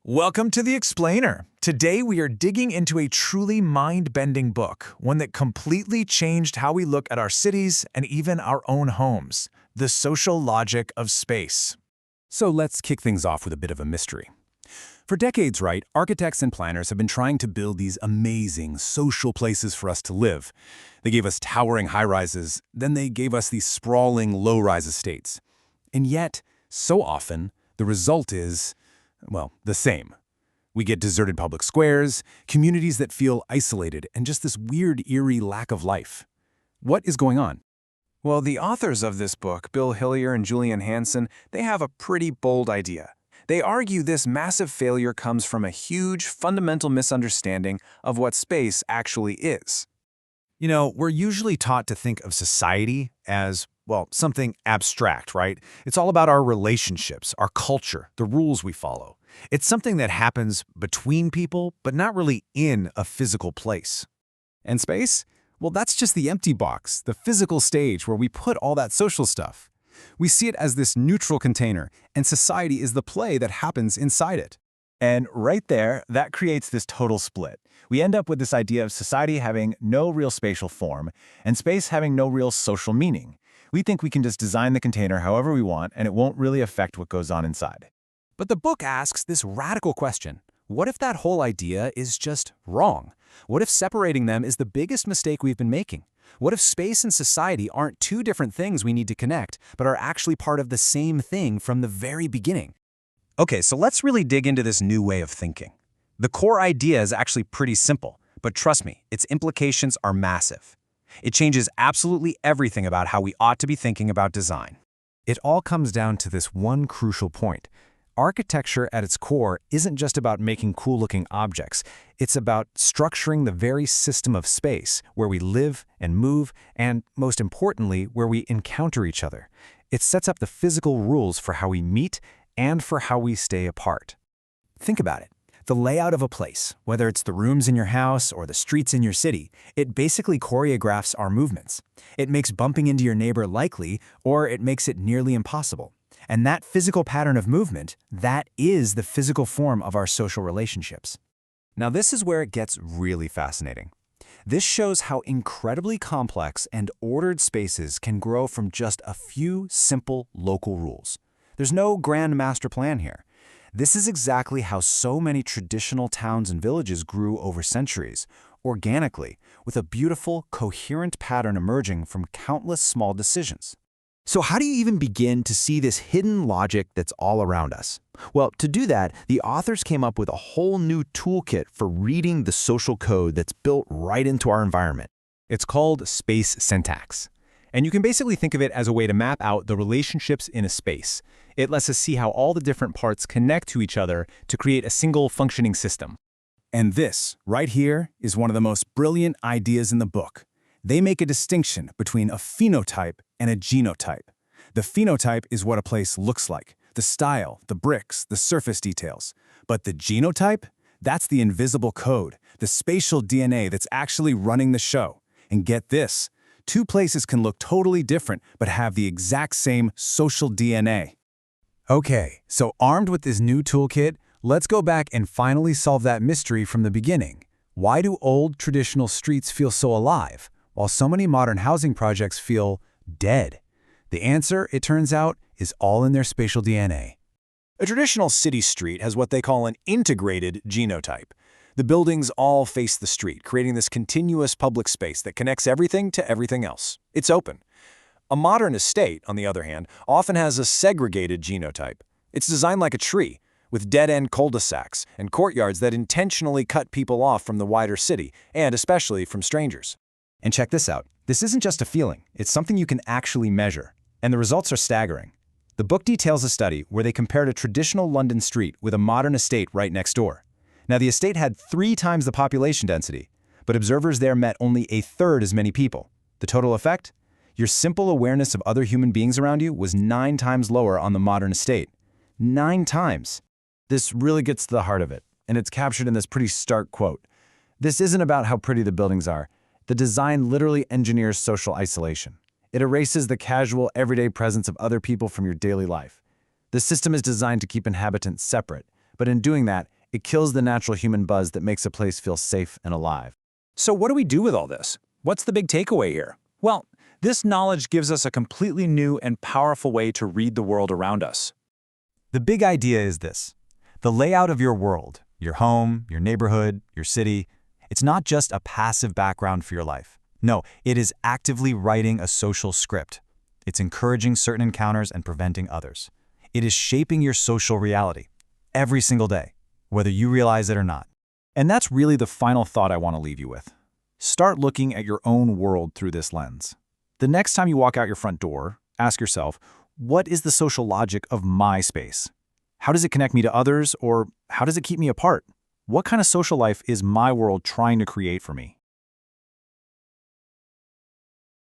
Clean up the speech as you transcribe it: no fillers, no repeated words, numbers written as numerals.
Welcome to The Explainer. Today we are digging into a truly mind-bending book, one that completely changed how we look at our cities and even our own homes, The Social Logic of Space. So let's kick things off with a bit of a mystery. For decades, right, architects and planners have been trying to build these amazing social places for us to live. They gave us towering high-rises, then they gave us these sprawling low-rise estates. And yet, so often, the result is, well, the same. We get deserted public squares, communities that feel isolated, and just this weird, eerie lack of life. What is going on? Well, the authors of this book, Bill Hillier and Julienne Hanson, they have a pretty bold idea. They argue this massive failure comes from a huge, fundamental misunderstanding of what space actually is. You know, we're usually taught to think of society as, well, something abstract, right? It's all about our relationships, our culture, the rules we follow. It's something that happens between people, but not really in a physical place. And space? Well, that's just the empty box, the physical stage where we put all that social stuff. We see it as this neutral container, and society is the play that happens inside it. And right there, that creates this total split. We end up with this idea of society having no real spatial form, and space having no real social meaning. We think we can just design the container however we want, and it won't really affect what goes on inside. But the book asks this radical question. What if that whole idea is just wrong? What if separating them is the biggest mistake we've been making? What if space and society aren't two different things we need to connect, but are actually part of the same thing from the very beginning? Okay, so let's really dig into this new way of thinking. The core idea is actually pretty simple, but trust me, its implications are massive. It changes absolutely everything about how we ought to be thinking about design. It all comes down to this one crucial point. Architecture at its core isn't just about making cool-looking objects. It's about structuring the very system of space where we live and move and, most importantly, where we encounter each other. It sets up the physical rules for how we meet and for how we stay apart. Think about it. The layout of a place, whether it's the rooms in your house or the streets in your city, it basically choreographs our movements. It makes bumping into your neighbor likely, or it makes it nearly impossible. And that physical pattern of movement, that is the physical form of our social relationships. Now this is where it gets really fascinating. This shows how incredibly complex and ordered spaces can grow from just a few simple local rules. There's no grand master plan here. This is exactly how so many traditional towns and villages grew over centuries, organically, with a beautiful, coherent pattern emerging from countless small decisions. So how do you even begin to see this hidden logic that's all around us? Well, to do that, the authors came up with a whole new toolkit for reading the social code that's built right into our environment. It's called space syntax. And you can basically think of it as a way to map out the relationships in a space. It lets us see how all the different parts connect to each other to create a single functioning system. And this, right here, is one of the most brilliant ideas in the book. They make a distinction between a phenotype and a genotype. The phenotype is what a place looks like, the style, the bricks, the surface details. But the genotype? That's the invisible code, the spatial DNA that's actually running the show. And get this, two places can look totally different but have the exact same social DNA. Okay, so armed with this new toolkit, let's go back and finally solve that mystery from the beginning. Why do old traditional streets feel so alive, while so many modern housing projects feel dead? The answer, it turns out, is all in their spatial DNA. A traditional city street has what they call an integrated genotype. The buildings all face the street, creating this continuous public space that connects everything to everything else. It's open. A modern estate, on the other hand, often has a segregated genotype. It's designed like a tree, with dead-end cul-de-sacs and courtyards that intentionally cut people off from the wider city, and especially from strangers. And check this out. This isn't just a feeling. It's something you can actually measure. And the results are staggering. The book details a study where they compared a traditional London street with a modern estate right next door. Now, the estate had 3 times the population density, but observers there met only a third as many people. The total effect? Your simple awareness of other human beings around you was 9 times lower on the modern estate. 9 times. This really gets to the heart of it, and it's captured in this pretty stark quote. This isn't about how pretty the buildings are. The design literally engineers social isolation. It erases the casual, everyday presence of other people from your daily life. The system is designed to keep inhabitants separate, But in doing that, it kills the natural human buzz that makes a place feel safe and alive. So what do we do with all this? What's the big takeaway here? Well, this knowledge gives us a completely new and powerful way to read the world around us. The big idea is this. The layout of your world, your home, your neighborhood, your city, it's not just a passive background for your life. No, it is actively writing a social script. It's encouraging certain encounters and preventing others. It is shaping your social reality every single day, whether you realize it or not. And that's really the final thought I want to leave you with. Start looking at your own world through this lens. The next time you walk out your front door, ask yourself, what is the social logic of my space? How does it connect me to others, or how does it keep me apart? What kind of social life is my world trying to create for me?